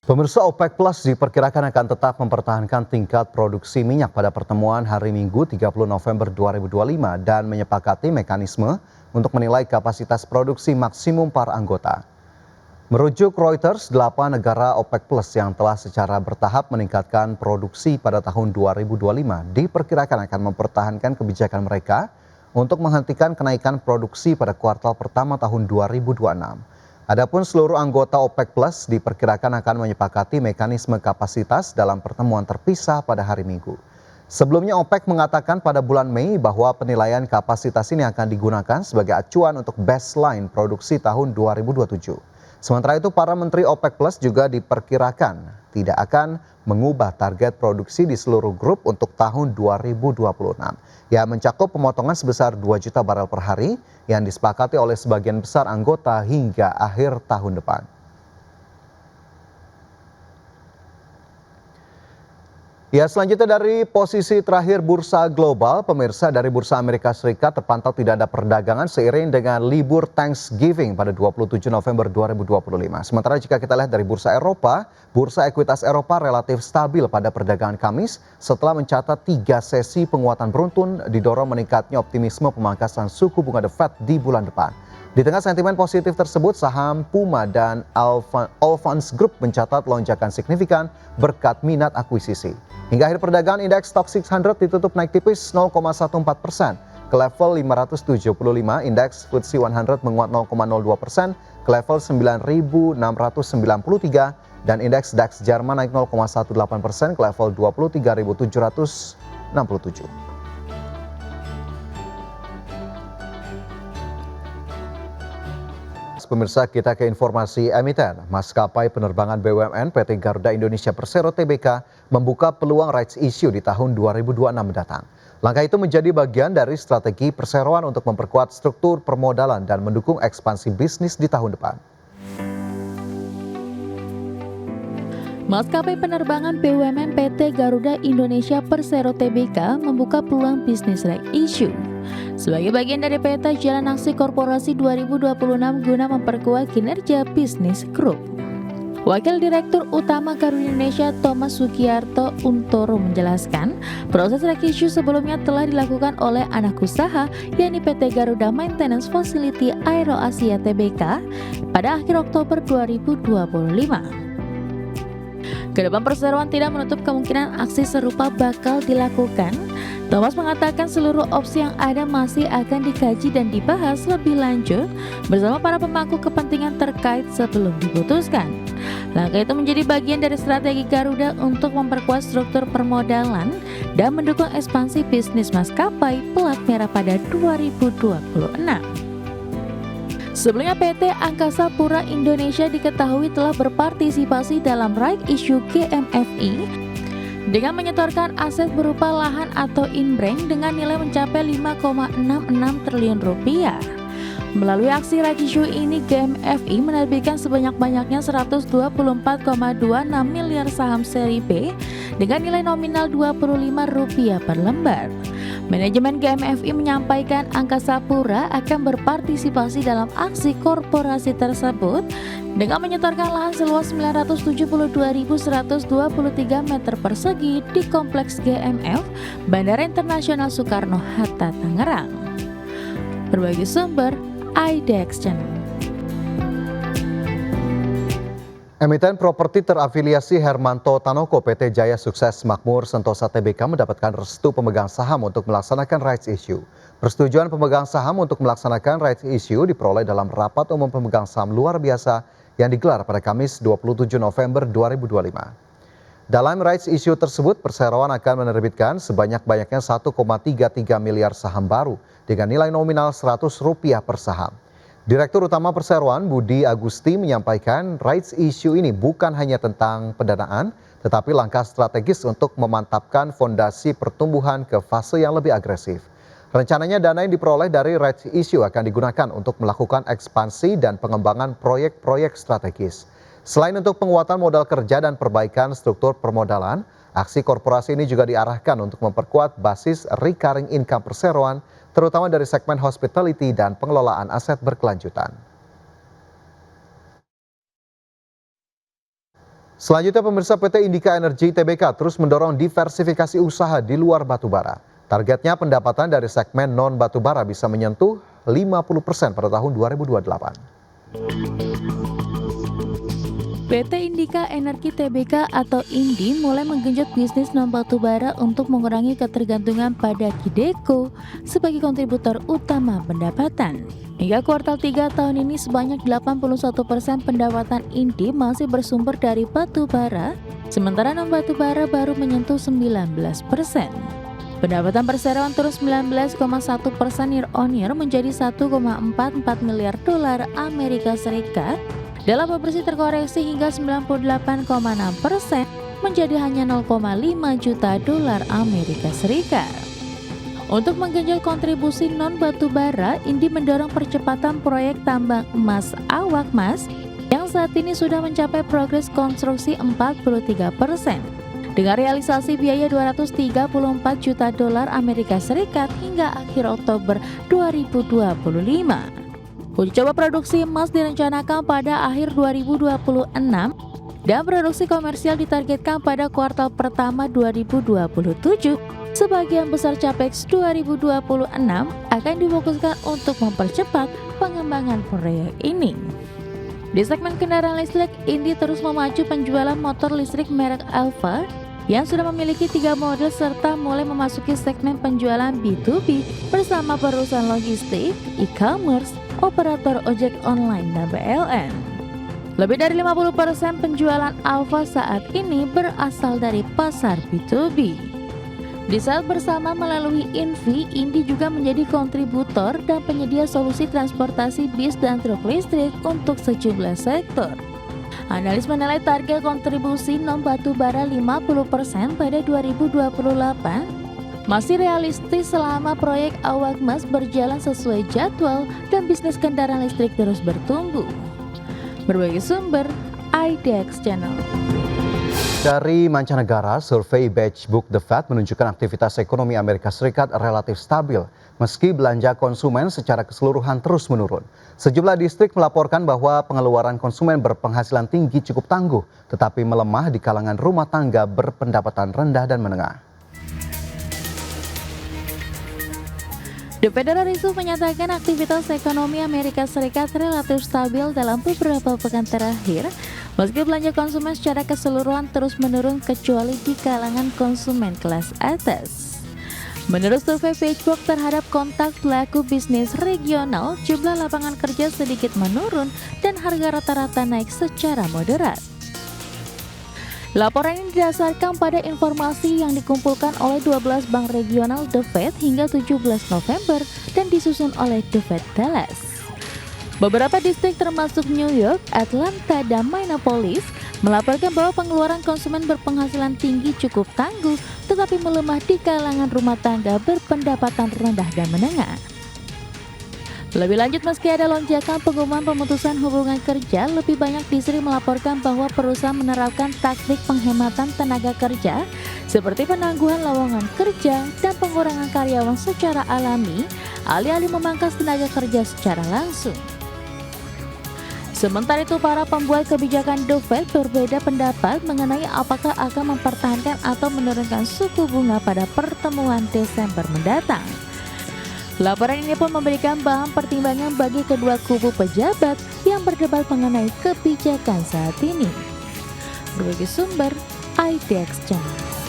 Pemirsa, OPEC Plus diperkirakan akan tetap mempertahankan tingkat produksi minyak pada pertemuan hari Minggu 30 November 2025 dan menyepakati mekanisme untuk menilai kapasitas produksi maksimum para anggota. Merujuk Reuters, 8 negara OPEC Plus yang telah secara bertahap meningkatkan produksi pada tahun 2025 diperkirakan akan mempertahankan kebijakan mereka untuk menghentikan kenaikan produksi pada kuartal pertama tahun 2026. Adapun seluruh anggota OPEC Plus diperkirakan akan menyepakati mekanisme kapasitas dalam pertemuan terpisah pada hari Minggu. Sebelumnya OPEC mengatakan pada bulan Mei bahwa penilaian kapasitas ini akan digunakan sebagai acuan untuk baseline produksi tahun 2027. Sementara itu para menteri OPEC Plus juga diperkirakan tidak akan mengubah target produksi di seluruh grup untuk tahun 2026 yang mencakup pemotongan sebesar 2 juta barel per hari yang disepakati oleh sebagian besar anggota hingga akhir tahun depan. Ya, selanjutnya dari posisi terakhir bursa global, pemirsa, dari bursa Amerika Serikat terpantau tidak ada perdagangan seiring dengan libur Thanksgiving pada 27 November 2025. Sementara jika kita lihat dari bursa Eropa, bursa ekuitas Eropa relatif stabil pada perdagangan Kamis setelah mencatat 3 sesi penguatan beruntun didorong meningkatnya optimisme pemangkasan suku bunga The Fed di bulan depan. Di tengah sentimen positif tersebut, saham Puma dan Allfunds Group mencatat lonjakan signifikan berkat minat akuisisi. Hingga akhir perdagangan, indeks Stoxx 600 ditutup naik tipis 0,14% ke level 575, indeks FTSE 100 menguat 0,02% ke level 9.693, dan indeks DAX Jerman naik 0,18% ke level 23.767. Pemirsa, kita ke informasi emiten. Maskapai penerbangan BUMN PT Garuda Indonesia Persero Tbk membuka peluang rights issue di tahun 2026 mendatang. Langkah itu menjadi bagian dari strategi perseroan untuk memperkuat struktur permodalan dan mendukung ekspansi bisnis di tahun depan. Maskapai penerbangan BUMN PT Garuda Indonesia Persero Tbk membuka peluang bisnis rights issue sebagai bagian dari peta jalan aksi korporasi 2026 guna memperkuat kinerja bisnis grup. Wakil Direktur Utama Garuda Indonesia Thomas Sugiarto Untoro menjelaskan, proses rights issue sebelumnya telah dilakukan oleh anak usaha yakni PT Garuda Maintenance Facility Aero Asia Tbk pada akhir Oktober 2025. Kedepan perseroan tidak menutup kemungkinan aksi serupa bakal dilakukan. Thomas mengatakan seluruh opsi yang ada masih akan dikaji dan dibahas lebih lanjut bersama para pemangku kepentingan terkait sebelum diputuskan. Langkah itu menjadi bagian dari strategi Garuda untuk memperkuat struktur permodalan dan mendukung ekspansi bisnis maskapai pelat merah pada 2026. Sebelumnya PT Angkasa Pura Indonesia diketahui telah berpartisipasi dalam rights issue GMFI dengan menyetorkan aset berupa lahan atau inbrand dengan nilai mencapai 5,66 triliun rupiah. Melalui aksi rights issue ini, GMFI menerbitkan sebanyak-banyaknya 124,26 miliar saham seri B dengan nilai nominal Rp25 per lembar. Manajemen GMFI menyampaikan Angkasa Pura akan berpartisipasi dalam aksi korporasi tersebut dengan menyetorkan lahan seluas 972.123 meter persegi di Kompleks GMF Bandara Internasional Soekarno-Hatta, Tangerang. Berbagi sumber, IDX Channel. Emiten properti terafiliasi Hermanto Tanoko PT Jaya Sukses Makmur Sentosa Tbk mendapatkan restu pemegang saham untuk melaksanakan rights issue. Persetujuan pemegang saham untuk melaksanakan rights issue diperoleh dalam rapat umum pemegang saham luar biasa yang digelar pada Kamis 27 November 2025. Dalam rights issue tersebut, perseroan akan menerbitkan sebanyak-banyaknya 1,33 miliar saham baru dengan nilai nominal Rp100 per saham. Direktur Utama Perseroan Budi Agusti menyampaikan rights issue ini bukan hanya tentang pendanaan, tetapi langkah strategis untuk memantapkan fondasi pertumbuhan ke fase yang lebih agresif. Rencananya dana yang diperoleh dari rights issue akan digunakan untuk melakukan ekspansi dan pengembangan proyek-proyek strategis. Selain untuk penguatan modal kerja dan perbaikan struktur permodalan, aksi korporasi ini juga diarahkan untuk memperkuat basis recurring income perseroan, terutama dari segmen hospitality dan pengelolaan aset berkelanjutan. Selanjutnya pemirsa, PT Indika Energi Tbk terus mendorong diversifikasi usaha di luar batubara. Targetnya pendapatan dari segmen non batubara bisa menyentuh 50% pada tahun 2028. PT Indika Energi Tbk atau INDI mulai menggenjot bisnis non batubara untuk mengurangi ketergantungan pada Kideko sebagai kontributor utama pendapatan. Hingga kuartal 3 tahun ini sebanyak 81% pendapatan INDI masih bersumber dari batubara, sementara non batubara baru menyentuh 19%. Pendapatan perseroan turun 19,1% year on year menjadi 1,44 miliar dolar Amerika Serikat. Dalam bersih terkoreksi hingga 98,6% menjadi hanya 0,5 juta dolar Amerika Serikat. Untuk menggenjot kontribusi non batubara, INDI mendorong percepatan proyek tambang emas Awakmas yang saat ini sudah mencapai progres konstruksi 43%. Dengan realisasi biaya 234 juta dolar Amerika Serikat hingga akhir Oktober 2025. Uji coba produksi emas direncanakan pada akhir 2026 dan produksi komersial ditargetkan pada kuartal pertama 2027. Sebagian besar Capex 2026 akan difokuskan untuk mempercepat pengembangan proyek ini. Di segmen kendaraan listrik, INDI terus memacu penjualan motor listrik merek Alfa yang sudah memiliki 3 model serta mulai memasuki segmen penjualan B2B bersama perusahaan logistik, e-commerce, operator ojek online, dan PLN. Lebih dari 50% penjualan Alfa saat ini berasal dari pasar B2B. Di saat bersama melalui Invi, INDI juga menjadi kontributor dan penyedia solusi transportasi bis dan truk listrik untuk sejumlah sektor. Analis menilai target kontribusi non batubara 50% pada 2028 masih realistis selama proyek Awakmas berjalan sesuai jadwal dan bisnis kendaraan listrik terus bertumbuh. Berbagai sumber, IDX Channel. Dari mancanegara, survei Batch Book The Fed menunjukkan aktivitas ekonomi Amerika Serikat relatif stabil meski belanja konsumen secara keseluruhan terus menurun. Sejumlah distrik melaporkan bahwa pengeluaran konsumen berpenghasilan tinggi cukup tangguh, tetapi melemah di kalangan rumah tangga berpendapatan rendah dan menengah. The Federal Reserve menyatakan aktivitas ekonomi Amerika Serikat relatif stabil dalam beberapa pekan terakhir, meski belanja konsumen secara keseluruhan terus menurun kecuali di kalangan konsumen kelas atas. Menurut survei Facebook terhadap kontak pelaku bisnis regional, jumlah lapangan kerja sedikit menurun dan harga rata-rata naik secara moderat. Laporan ini didasarkan pada informasi yang dikumpulkan oleh 12 bank regional The Fed hingga 17 November dan disusun oleh The Fed Dallas. Beberapa distrik termasuk New York, Atlanta, dan Minneapolis melaporkan bahwa pengeluaran konsumen berpenghasilan tinggi cukup tangguh tetapi melemah di kalangan rumah tangga berpendapatan rendah dan menengah. Lebih lanjut, meski ada lonjakan pengumuman pemutusan hubungan kerja, lebih banyak distrik melaporkan bahwa perusahaan menerapkan taktik penghematan tenaga kerja seperti penangguhan lowongan kerja dan pengurangan karyawan secara alami, alih-alih memangkas tenaga kerja secara langsung. Sementara itu, para pembuat kebijakan The Fed berbeda pendapat mengenai apakah akan mempertahankan atau menurunkan suku bunga pada pertemuan Desember mendatang. Laporan ini pun memberikan bahan pertimbangan bagi kedua kubu pejabat yang berdebat mengenai kebijakan saat ini. Berbagai sumber, IDX Channel.